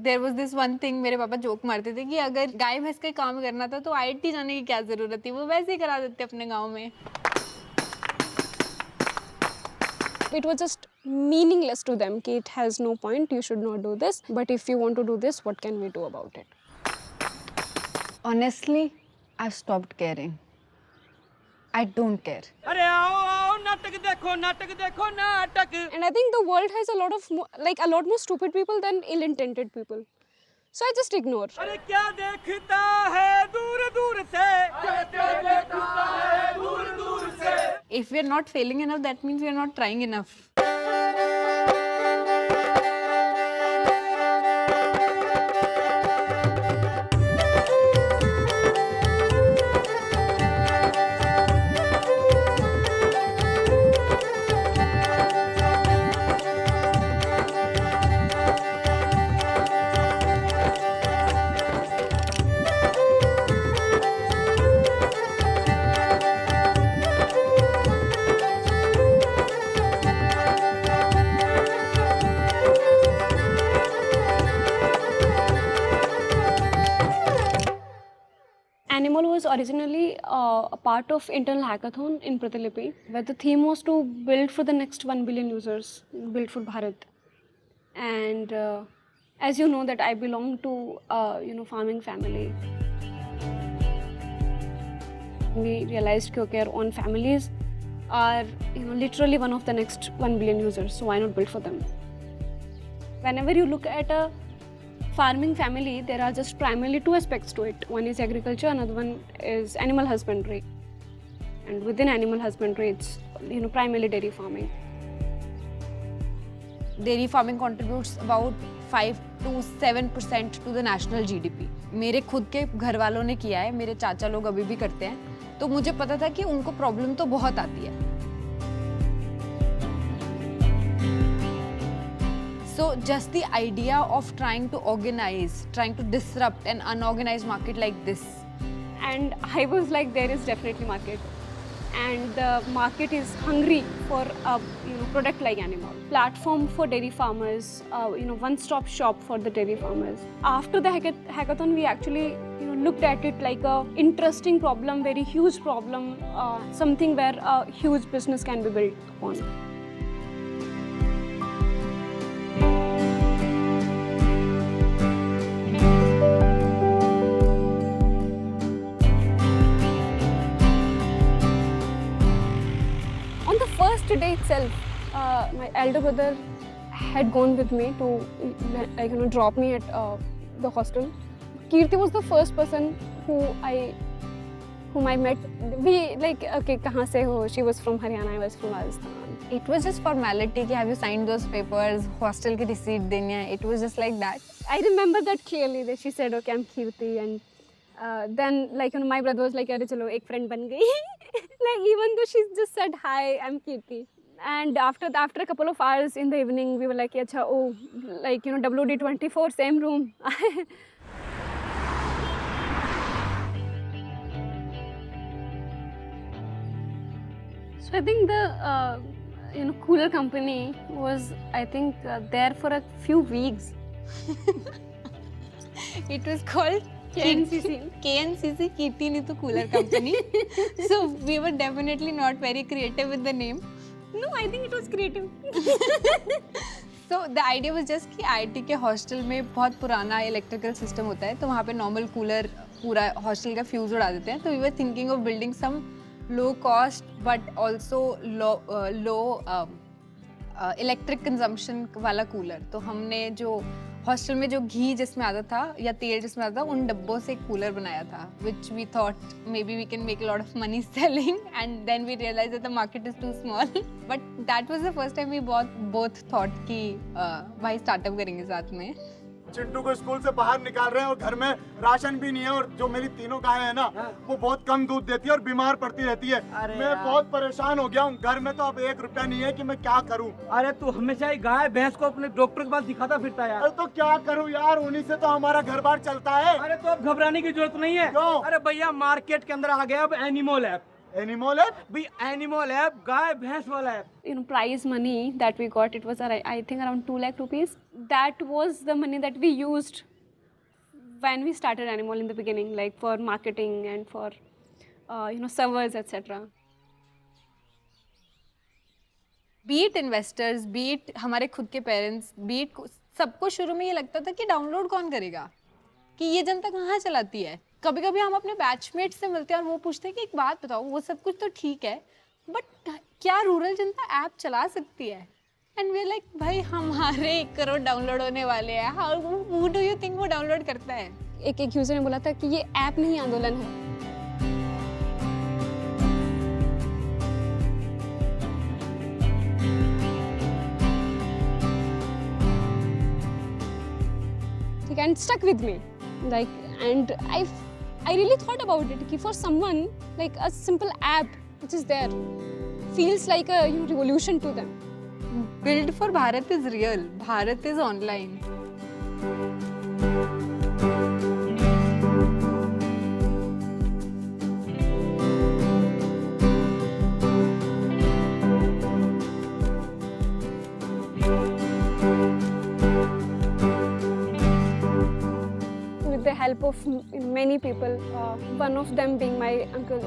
There was this one thing, मेरे पापा joke मारते थे कि अगर गाय भैंस का काम करना था तो आईआईटी जाने की क्या जरूरत थी, वो वैसे ही करा देते अपने गाँव में। It was just meaningless to them कि it has no point, you should not do this, but if you want to do this, what can we do about it? Honestly, I've stopped caring. I don't care. अरे आओ आओ नाटक देखो नाटक देखो नाटक। And I think the world has a lot of like a lot more stupid people than ill-intended people. So I just ignore. अरे क्या देखता है दूर दूर से, क्या देखता है दूर दूर से। If we are not failing enough, that means we are not trying enough. Animal was originally a part of internal hackathon in Pratilipi, where the theme was to build for the next 1 billion users, build for Bharat. And as you know that I belong to farming family. We realized that our own families are literally one of the next 1 billion users, so why not build for them? Whenever you look at a farming family, there are just primarily two aspects to it. One is agriculture, another one is animal husbandry. And within animal husbandry, it's primarily dairy farming. Dairy farming contributes about 5 to 7% to the national GDP. मेरे खुद के घर वालों ने किया है, मेरे चाचा लोग अभी भी करते हैं, तो मुझे पता था कि उनको प्रॉब्लम तो बहुत आती है. So just the idea of trying to organize, trying to disrupt an unorganized market like this. And I was like, there is definitely market. And the market is hungry for a product like animal. Platform for dairy farmers, one-stop shop for the dairy farmers. After the hackathon, we actually looked at it like a interesting problem, very huge problem, something where a huge business can be built upon. On the first day itself, my elder brother had gone with me to drop me at the hostel. Kirti was the first person whom I met. We okay, kahan se ho? She was from Haryana, I was from Rajasthan. It was just formality कि have you signed those papers, hostel की receipt देनी है. It was just like that. I remember that clearly. That she said, "Okay, I'm Kirti," and then my brother was like, "अरे चलो एक friend बन गई." Even though she just said, "Hi, I'm Kirti." And after a couple of hours in the evening, we were like, "Acha, oh, WD24, same room." So I think the cooler company was, I think, there for a few weeks. It was called KNCC, Kirti Neetu Cooler Company. So we were definitely not very creative with the name. No, I think it was creative. So the idea was just कि IIT के hostel में बहुत पुराना electrical system होता है, तो वहाँ पे नॉर्मल कूलर पूरा हॉस्टल का फ्यूज उड़ा देते हैं. तो we were thinking of building some low cost but also low electric consumption वाला कूलर. तो हमने जो हॉस्टल में जो घी जिसमें आता था या तेल जिसमें आता था, उन डब्बों से एक कूलर बनाया था, which we thought maybe we can make a lot of money selling, and then we realized that the market is too small. But that was the first time we both thought कि भाई startup करेंगे साथ में. चिंटू को school से बाहर निकाल रहे हैं और घर में राशन भी नहीं है, और जो मेरी तीनों गायें हैं ना, वो बहुत कम दूध देती है और बीमार पड़ती रहती है. मैं बहुत परेशान हो गया हूँ. घर में तो अब 1 रुपया नहीं है कि मैं क्या करूँ. अरे तू हमेशा ही गाय भैंस को अपने डॉक्टर के पास दिखाता फिरता यार. अरे तो क्या करूँ यार, उन्हीं से तो हमारा घर बार चलता है. अरे तो अब घबराने की जरूरत नहीं है. क्यों? अरे भैया मार्केट के अंदर आ गया अब एनिमल ऐप. Animal app? भाई एनिमल ऐप, गाय भैंस वाला app. Prize money that we got, it was I think around 2 lakh rupees. that was the money that we used when we started Animal in the beginning, like for marketing and for servers, etc. Be it investors, be it हमारे खुद के parents, beat सबको शुरू में ये लगता था कि डाउनलोड कौन करेगा, कि ये जनता कहाँ चलाती है. कभी कभी हम अपने बैचमेट से मिलते हैं और वो पूछते हैं कि एक बात बताओ, वो सब कुछ तो ठीक है बट क्या रूरल जनता ऐप चला सकती है? एंड वी लाइक भाई हमारे 1 करोड़ डाउनलोड होने वाले हैं, हाउ डू यू थिंक वो डाउनलोड करता है? एक यूजर ने बोला था कि ये ऐप नहीं आंदोलन है. And stuck with me, like, and I really thought about it. Ki for someone, like a simple app which is there feels like a revolution to them. Build for Bharat is real. Bharat is online. With the help of many people, one of them being my uncle,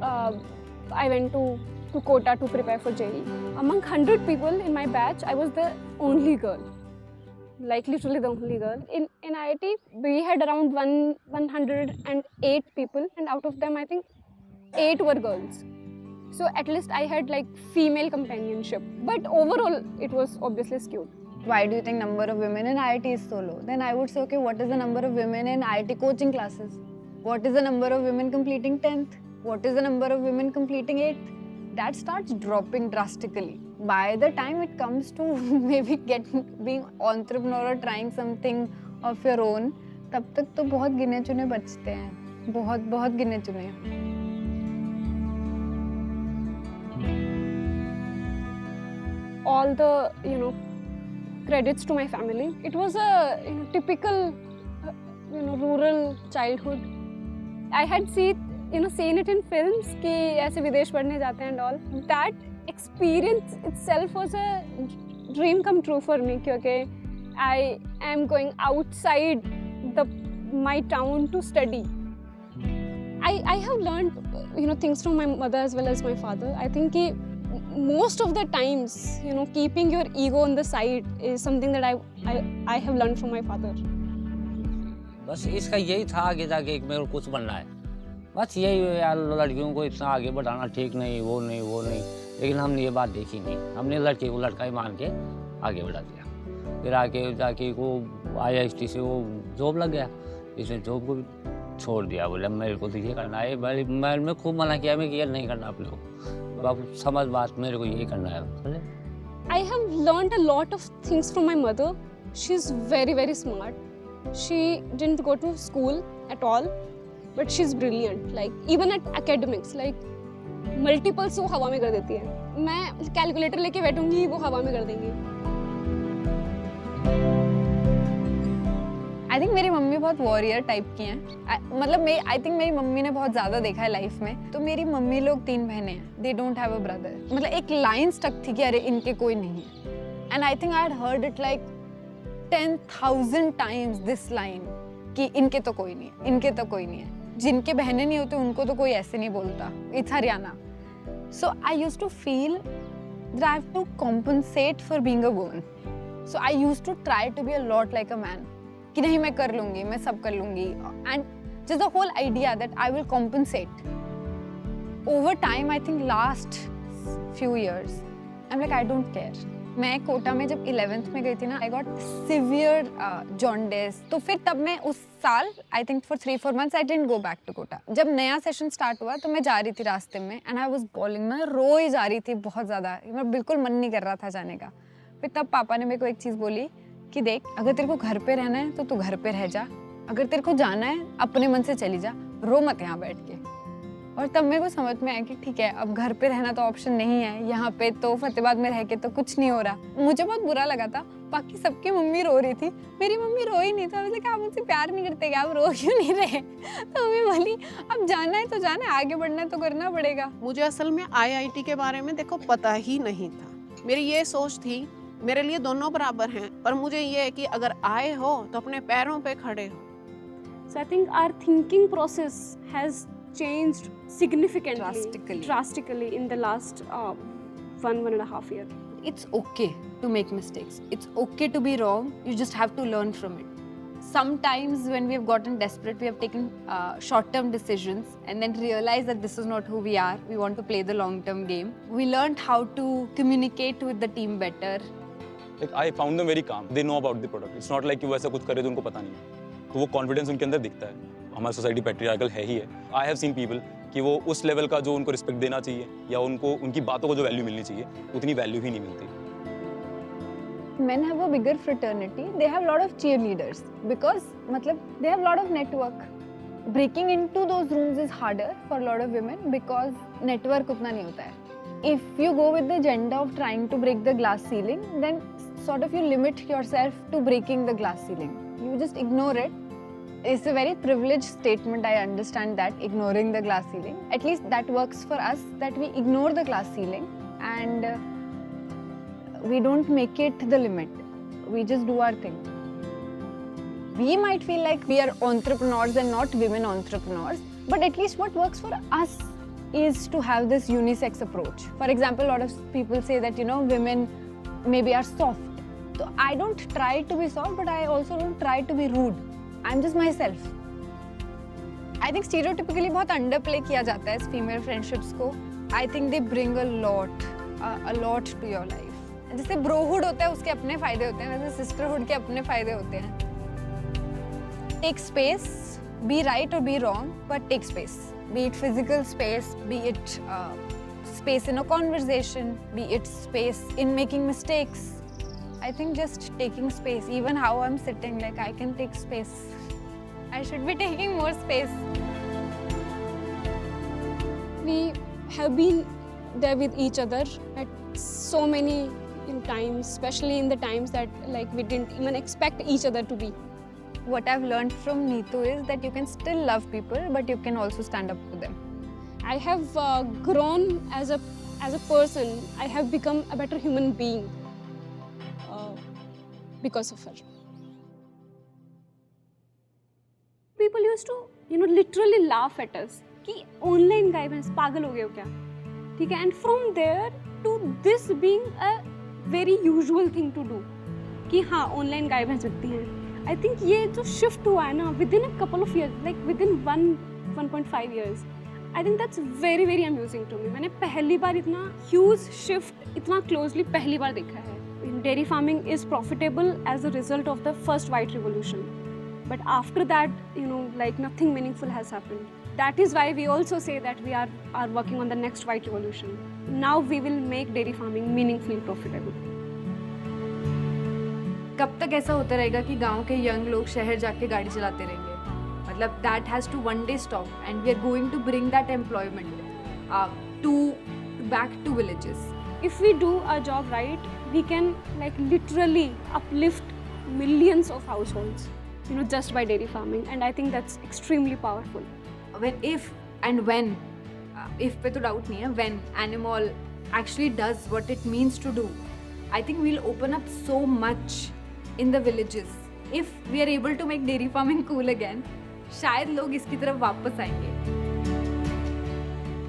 I went to Kota to prepare for JEE. Among 100 people in my batch, I was the only girl, like literally the only girl. In IIT, we had around 108 people, and out of them, I think 8 were girls. So at least I had like female companionship, but overall, it was obviously skewed. Why do you think number of women in IIT is so low? Then I would say, okay, what is the number of women in IIT coaching classes? What is the number of women completing 10th? What is the number of women completing 8th? That starts dropping drastically. By the time it comes to maybe being entrepreneur or trying something of your own, तब तक तो बहुत गिने चुने बचते हैं, बहुत गिने चुने. All the credits to my family. It was a typical rural childhood. I had seen it in films कि ऐसे विदेश पढ़ने जाते हैं and all. That experience itself was a dream come true for me क्योंकि I am going outside my town to study. I have learned things from my mother as well as my father. I think कि most of the times, keeping your ego on the side is something that I have learned from my father. बस इसका यही था आगे जाके मेरे को कुछ बनना है. बस यही यार, लड़कियों को इतना आगे बढ़ाना ठीक नहीं, वो नहीं. लेकिन हमने ये बात देखी नहीं. हमने लड़के को लड़का ही मान के आगे बढ़ा दिया. फिर आगे जाके वो IIT से वो जॉब लग गया. इसने जॉब को छोड़ दिया. बोले मेरे को तो ये करना है. मैंने खूब मना किया, मैं ये नहीं करना आप लोग. बाबू समझ बात, मेरे को यही करना है. I have learned a lot of things from my mother. She's very, very smart. She didn't go to school at all, but she's brilliant. Like even at academics, like multiples वो हवा में कर देती है. मैं कैलकुलेटर लेके बैठूंगी, वो हवा में कर देंगी. आई थिंक मेरी मम्मी बहुत वॉरियर टाइप की हैं. मतलब आई थिंक मेरी मम्मी ने बहुत ज़्यादा देखा है लाइफ में. तो मेरी मम्मी लोग 3 बहनें हैं. They don't have a brother. मतलब एक लाइन स्टक थी कि अरे इनके कोई नहीं है. And I think I had heard it like 10,000 times this line कि इनके तो कोई नहीं है, इनके तो कोई नहीं है. जिनके बहनें नहीं होती उनको तो कोई ऐसे नहीं बोलता. It's Haryana. So I used to feel that I have to compensate for being a woman. So I used to try to be a lot like a man कि नहीं मैं कर लूँगी, मैं सब कर लूँगी. And just the whole idea that I will compensate. Over time I think last few years I am like I don't care. मैं कोटा में जब 11th में गई थी ना, आई गॉट सिवियर जॉन्डिस. तो फिर तब मैं उस साल I think for 3-4 months I didn't go back to Kota. जब नया सेशन स्टार्ट हुआ तो मैं जा रही थी रास्ते में एंड आई वाज बॉलिंग. मैं रो ही जा रही थी बहुत ज़्यादा. मैं बिल्कुल मन नहीं कर रहा था जाने का. फिर तब पापा ने मेरे को एक चीज़ बोली कि देख, अगर तेरे को घर पे रहना है तो तू घर पे रह जा. अगर तेरे को जाना है अपने मन से चली जा, रो मत यहाँ बैठ के. और तब मेरे को समझ में आया कि ठीक है, अब घर पे रहना तो ऑप्शन नहीं है. यहाँ पे तो फतेहाबाद में रह के तो कुछ नहीं हो रहा. मुझे बहुत बुरा लगा था. बाकी सबकी मम्मी रो रही थी, मेरी मम्मी रो ही नहीं था. मुझे कहा आप मुझसे प्यार नहीं करते क्या, आप रो क्यों नहीं रहे? तो मम्मी बोली अब जाना है तो जाना है, आगे बढ़ना है तो करना पड़ेगा. मुझे असल में IIT के बारे में देखो पता ही नहीं था. मेरी ये सोच थी मेरे लिए दोनों बराबर हैं, पर मुझे ये है कि अगर आए हो तो अपने पैरों पे खड़े हो। So I think our thinking process has changed significantly, drastically in the last 1.5 years. It's okay to make mistakes. It's okay to be wrong. You just have to learn from it. Sometimes when we have gotten desperate, we have taken short-term decisions and then realized that this is not who we are. We want to play the long-term game. We learned how to communicate with the team better. Like I found them very calm. They know about the product. It's not like कि वो ऐसा कुछ करे तो उनको पता नहीं है. तो वो कॉन्फिडेंस उनके अंदर दिखता है. हमारी सोसाइटी पैट्रियार्कल है ही है. I have seen people कि वो उस लेवल का जो उनको रिस्पेक्ट देना चाहिए या उनको उनकी बातों को जो वैल्यू मिलनी चाहिए उतनी वैल्यू ही नहीं मिलती. Men have a bigger fraternity. They have a lot of cheerleaders because they have a lot of network. Breaking into those rooms is harder for a lot of women because network उतना नहीं होता है. If you go with the agenda of trying to break the glass ceiling, then sort of you limit yourself to breaking the glass ceiling. You just ignore it. It's a very privileged statement, I understand that, ignoring the glass ceiling. At least that works for us, that we ignore the glass ceiling and we don't make it the limit. We just do our thing. We might feel like we are entrepreneurs and not women entrepreneurs, but at least what works for us is to have this unisex approach. For example, a lot of people say that, women maybe are soft. So I don't try to be soft, but I also don't try to be rude. I'm just myself. I think stereotypically बहुत underplay किया जाता है इस female friendships को. I think they bring a lot to your life. जैसे brohood होता है उसके अपने फायदे होते हैं, वैसे sisterhood के अपने फायदे होते हैं. Take space, be right or be wrong, but take space. Be it physical space, be it space in a conversation, be it space in making mistakes. I think just taking space, even how I'm sitting, like I can take space. I should be taking more space. We have been there with each other at so many times, especially in the times that we didn't even expect each other to be. What I've learned from Neetu is that you can still love people, but you can also stand up to them. I have grown as a person. I have become a better human being because of her. People used to, literally laugh at us. कि online guy bans पागल हो गए हो क्या? ठीक है? And from there to this being a very usual thing to do. कि हाँ online guy bans बिकती हैं. I think ये जो shift हुआ है ना within a couple of years, like within 1.5 years, I think that's very very amusing to me. मैंने पहली बार इतना huge shift इतना closely पहली बार देखा है. Dairy farming is profitable as a result of the first white revolution, but after that, nothing meaningful has happened. That is why we also say that we are working on the next white revolution. Now we will make dairy farming meaningfully profitable. कब तक ऐसा होता रहेगा कि गांव के young लोग शहर जाके गाड़ी चलाते रहेंगे? मतलब that has to one day stop, and we are going to bring that employment back to villages. If we do our job right, we can literally uplift millions of households, just by dairy farming, and I think that's extremely powerful. If पे तो doubt नहीं है, when animal actually does what it means to do, I think we'll open up so much in the villages. If we are able to make dairy farming cool again, शायद लोग इसकी तरफ वापस आएंगे.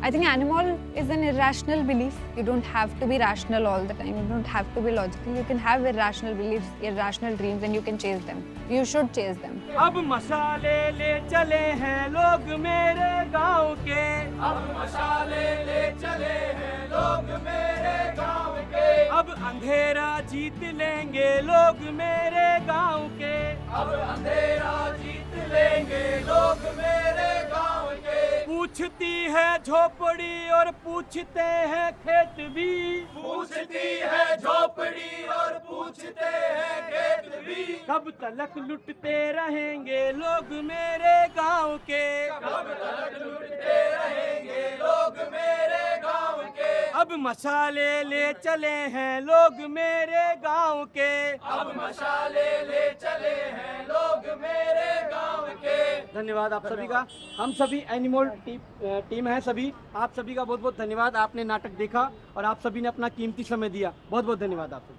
I think animal is an irrational belief. You don't have to be rational all the time. You don't have to be logical. You can have irrational beliefs, irrational dreams, and you can chase them. You should chase them. अब मसाले ले चले हैं लोग मेरे गांव के. अब मसाले ले चले हैं लोग मेरे गांव के. अब अंधेरा जीत लेंगे लोग मेरे गांव के. अब अंधेरा जीत लेंगे लोग मेरे गांव के. पूछती है झोपड़ी और पूछते हैं खेत भी. पूछती है झोपड़ी और पूछते हैं खेत भी. कब तलक लुटते रहेंगे लोग मेरे गांव के. कब तलक लुटते रहेंगे लोग मेरे गांव के. अब मसाले ले चले हैं लोग मेरे गांव के. अब मसाले ले चले हैं लोग मेरे गांव के. धन्यवाद आप सभी का. हम सभी एनिमल टीम है सभी. आप सभी का बहुत बहुत धन्यवाद. आपने नाटक देखा और आप सभी ने अपना कीमती समय दिया. बहुत बहुत धन्यवाद आपको.